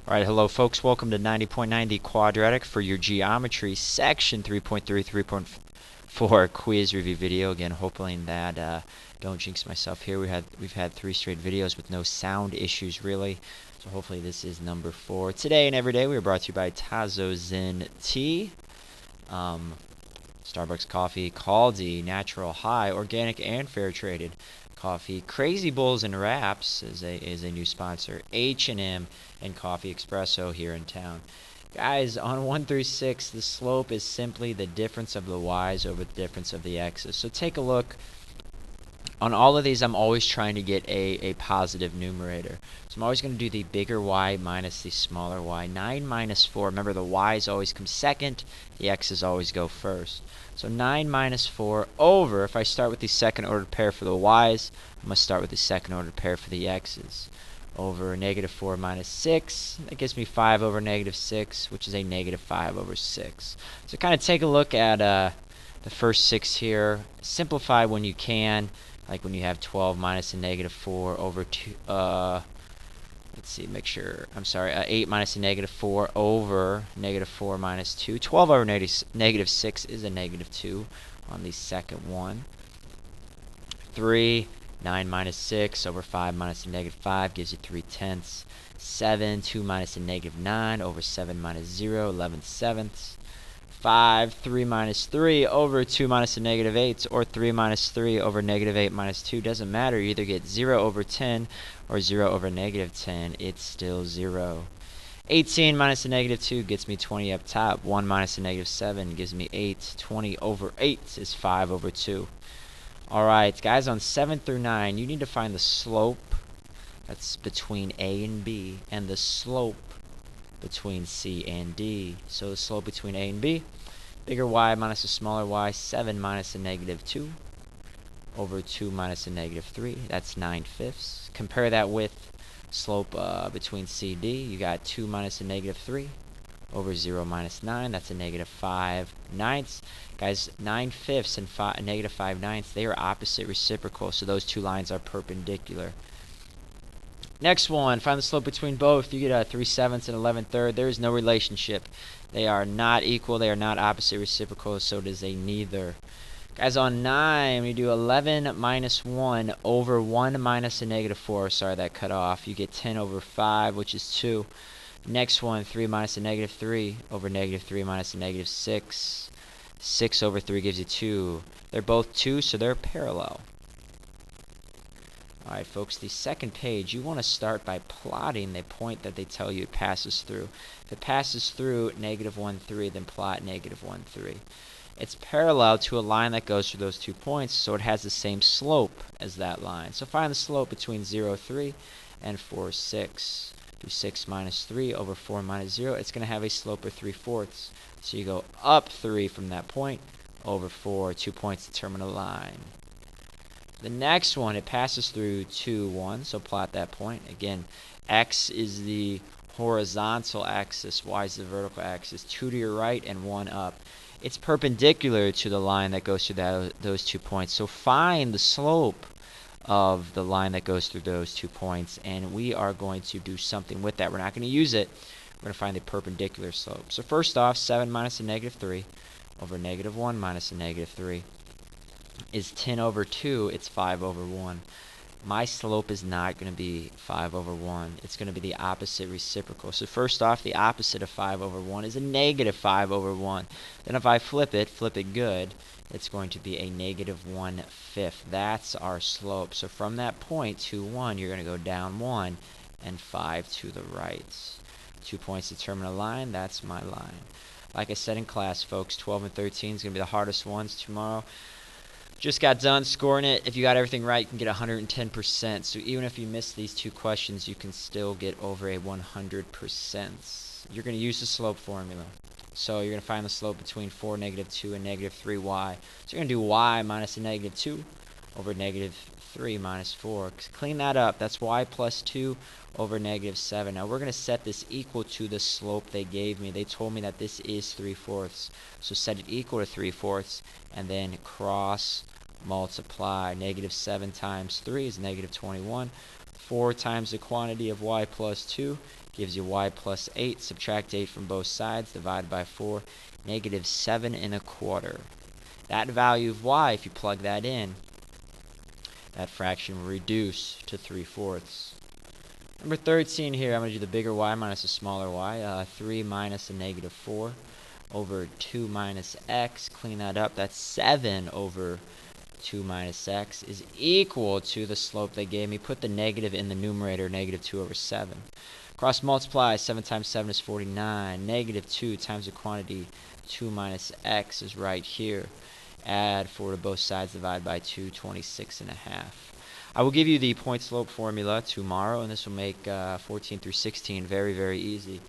Alright, hello folks, welcome to 90.9 the quadratic for your geometry section 3.3, 3.4 quiz review video. Again, hoping that don't jinx myself here. We've had 3 straight videos with no sound issues really. So hopefully this is number 4. Today and every day we are brought to you by Tazo Zen Tea, Starbucks coffee, Caldi, natural, high, organic and fair traded coffee. Crazy Bulls and Wraps is a new sponsor. H&M and Coffee Espresso here in town. Guys, on 1 through 6, the slope is simply the difference of the y's over the difference of the x's. So take a look. On all of these, I'm always trying to get a positive numerator. So I'm always going to do the bigger y minus the smaller y. 9 minus 4. Remember, the y's always come second. The x's always go first. So 9 minus 4 over, if I start with the second ordered pair for the y's, I'm going to start with the second ordered pair for the x's. Over negative 4 minus 6. That gives me 5 over negative 6, which is a negative 5 over 6. So kind of take a look at the first 6 here. Simplify when you can. Like when you have 12 minus a negative 4 over 2, let's see, make sure, I'm sorry, 8 minus a negative 4 over negative 4 minus 2. 12 over negative 6 is a negative 2 on the second one. 3, 9 minus 6 over 5 minus a negative 5 gives you 3/10. 7, 2 minus a negative 9 over 7 minus 0, 11/7. 5, 3 minus 3 over 2 minus a negative 8, or 3 minus 3 over negative 8 minus 2. Doesn't matter. You either get 0 over 10 or 0 over negative 10. It's still 0. 18 minus a negative 2 gets me 20 up top. 1 minus a negative 7 gives me 8. 20 over 8 is 5 over 2. Alright, guys, on 7 through 9, you need to find the slope that's between A and B, and the slope between C and D. So the slope between A and B, bigger y minus a smaller y, 7 minus a negative 2 over 2 minus a negative 3. That's 9/5. Compare that with slope between C and D. You got 2 minus a negative 3 over 0 minus 9. That's a negative 5/9. Guys, 9/5 and negative 5/9, they are opposite reciprocal, so those two lines are perpendicular. Next one, find the slope between both. You get a 3/7 and 11/3. There is no relationship. They are not equal. They are not opposite reciprocal, so it is a neither. Guys, on 9, we do 11 minus 1 over 1 minus a negative 4. Sorry, that cut off. You get 10 over 5, which is 2. Next one, 3 minus a negative 3 over negative 3 minus a negative 6. 6 over 3 gives you 2. They're both 2, so they're parallel. Alright folks, the second page, you want to start by plotting the point that they tell you it passes through. If it passes through negative 1, 3, then plot negative 1, 3. It's parallel to a line that goes through those 2 points, so it has the same slope as that line. So find the slope between 0, 3 and 4, 6. Do 6 minus 3 over 4 minus 0. It's going to have a slope of 3/4. So you go up 3 from that point over 4. 2 points determine a line. The next one, it passes through 2, 1, so plot that point. Again, x is the horizontal axis, y is the vertical axis. 2 to your right and 1 up. It's perpendicular to the line that goes through those 2 points. So find the slope of the line that goes through those 2 points, and we are going to do something with that. We're not going to use it. We're going to find the perpendicular slope. So first off, 7 minus a negative 3 over negative 1 minus a negative 3. Is 10 over 2, it's 5 over 1. My slope is not going to be 5 over 1. It's going to be the opposite reciprocal. So first off, the opposite of 5 over 1 is a negative 5 over 1. Then if I flip it good, it's going to be a negative 1/5. That's our slope. So from that point to 1, you're going to go down 1 and 5 to the right. 2 points determine a line. That's my line. Like I said in class, folks, 12 and 13 is going to be the hardest ones tomorrow. Just got done scoring it. If you got everything right, you can get 110%. So even if you miss these 2 questions, you can still get over a 100%. You're going to use the slope formula. So you're going to find the slope between 4, negative 2, and negative 3y. So you're going to do y minus a negative 2 over negative 3 minus 4. Clean that up. That's y plus 2 over negative 7. Now we're going to set this equal to the slope they gave me. They told me that this is 3/4. So set it equal to 3/4 and then cross multiply. Negative 7 times 3 is negative 21. 4 times the quantity of y plus 2 gives you y plus 8. Subtract 8 from both sides, divide by 4, negative 7 1/4. That value of y, if you plug that in, that fraction will reduce to 3/4. Number 13 here, I'm going to do the bigger y minus the smaller y. 3 minus a negative 4 over 2 minus x. Clean that up. That's 7 over 2 minus x is equal to the slope they gave me. Put the negative in the numerator, negative 2 over 7. Cross multiply, 7 times 7 is 49. Negative 2 times the quantity 2 minus x is right here. Add 4 to both sides, divide by 2, 26.5. I will give you the point slope formula tomorrow, and this will make 14 through 16 very, very easy.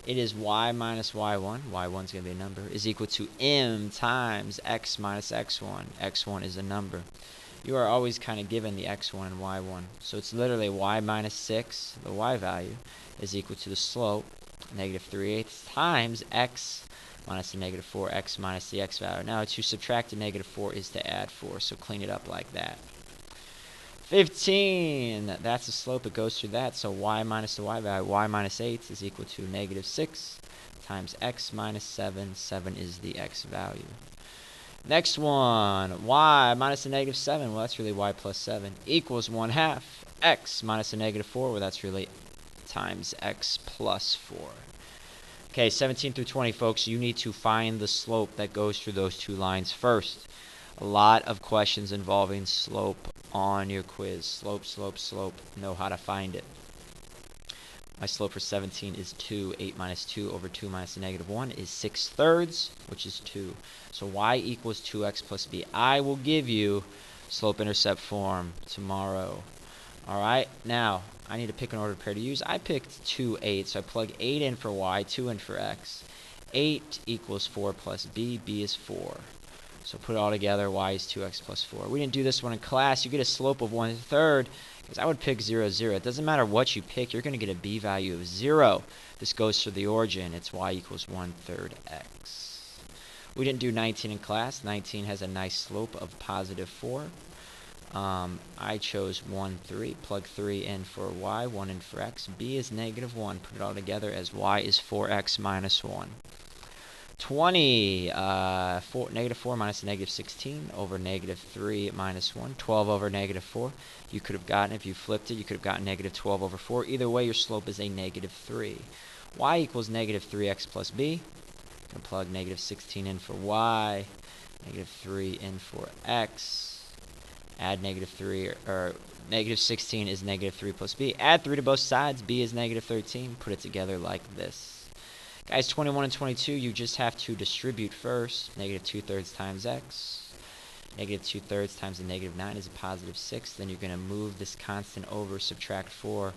It is y minus y1, y1 is going to be a number, is equal to m times x minus x1. x1 is a number. You are always kind of given the x1 and y1. So it's literally y minus 6, the y value, is equal to the slope, negative 3/8, times x minus the negative 4, x minus the x value. Now to subtract a negative 4 is to add 4, so clean it up like that. 15, that's the slope, it goes through that, so y minus the y value, y minus 8 is equal to negative 6 times x minus 7, 7 is the x value. Next one, y minus the negative 7, well that's really y plus 7, equals 1/2, x minus the negative 4, well that's really times x plus 4. Okay, 17 through 20, folks, you need to find the slope that goes through those two lines first. A lot of questions involving slope on your quiz. Slope, slope, slope. Know how to find it. My slope for 17 is 2. 8 minus 2 over 2 minus the negative 1 is 6/3, which is 2. So y equals 2x plus b. I will give you slope-intercept form tomorrow. Alright, now, I need to pick an ordered pair to use. I picked 2, 8, so I plug 8 in for y, 2 in for x. 8 equals 4 plus b. b is 4. So put it all together, y is 2x plus 4. We didn't do this one in class. You get a slope of 1/3, because I would pick 0, 0. It doesn't matter what you pick, you're going to get a b value of 0. This goes to the origin. It's y equals 1/3 x. We didn't do 19 in class. 19 has a nice slope of positive 4. I chose 1, 3. Plug 3 in for y, 1 in for x. b is negative 1. Put it all together as y is 4x minus 1. 20, negative 4 minus negative 16 over negative 3 minus 1. 12 over negative 4. You could have gotten, if you flipped it, you could have gotten negative 12 over 4. Either way, your slope is a negative 3. Y equals negative 3x plus b. I'm going to plug negative 16 in for y, negative 3 in for x. Add negative 3, or negative 16 is negative 3 plus b. Add 3 to both sides. b is negative 13. Put it together like this. Guys, 21 and 22, you just have to distribute first. Negative 2/3 times x. Negative 2/3 times the negative 9 is a positive 6. Then you're going to move this constant over, subtract 4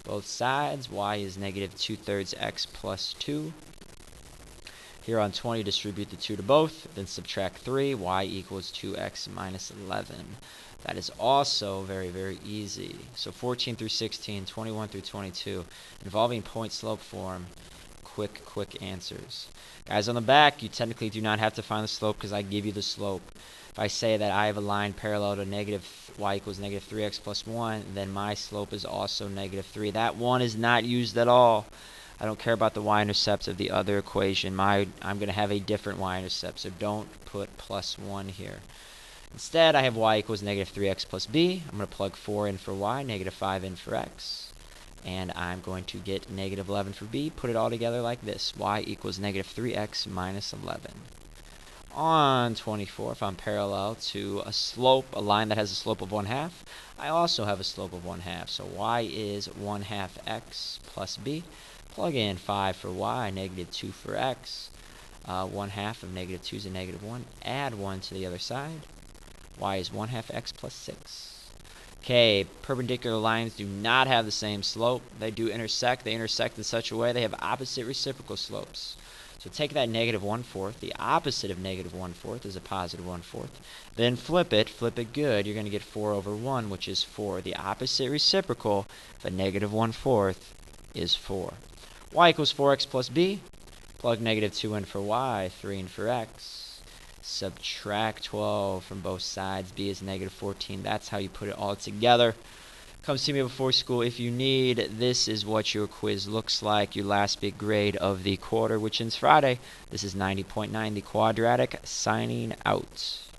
both sides. Y is negative 2/3 x plus 2. Here on 20, distribute the 2 to both. Then subtract 3. Y equals 2x minus 11. That is also very, very easy. So 14 through 16, 21 through 22, involving point-slope form. Quick answers. Guys, on the back, you technically do not have to find the slope because I give you the slope. If I say that I have a line parallel to y equals negative 3x plus 1, then my slope is also negative 3. That 1 is not used at all. I don't care about the y-intercept of the other equation. I'm going to have a different y-intercept, so don't put plus 1 here. Instead, I have y equals negative 3x plus b. I'm going to plug 4 in for y, negative 5 in for x. And I'm going to get negative 11 for b. Put it all together like this. Y equals negative 3x minus 11. On 24, if I'm parallel to a slope, a line that has a slope of 1/2, I also have a slope of 1/2. So y is 1/2 x plus b. Plug in 5 for y, negative 2 for x. 1/2 of negative 2 is a negative 1. Add 1 to the other side. Y is 1/2 x plus 6. Okay, perpendicular lines do not have the same slope. They do intersect. They intersect in such a way they have opposite reciprocal slopes. So take that negative 1/4. The opposite of negative 1/4 is a positive 1/4. Then flip it good. You're going to get 4 over 1, which is 4. The opposite reciprocal of a negative 1/4 is 4. Y equals 4x plus b. Plug negative 2 in for y, 3 in for x. Subtract 12 from both sides. b is negative 14. That's how you put it all together. Come see me before school if you need. This is what your quiz looks like, your last big grade of the quarter, which ends Friday. This is 90.9, the Quadratic, signing out.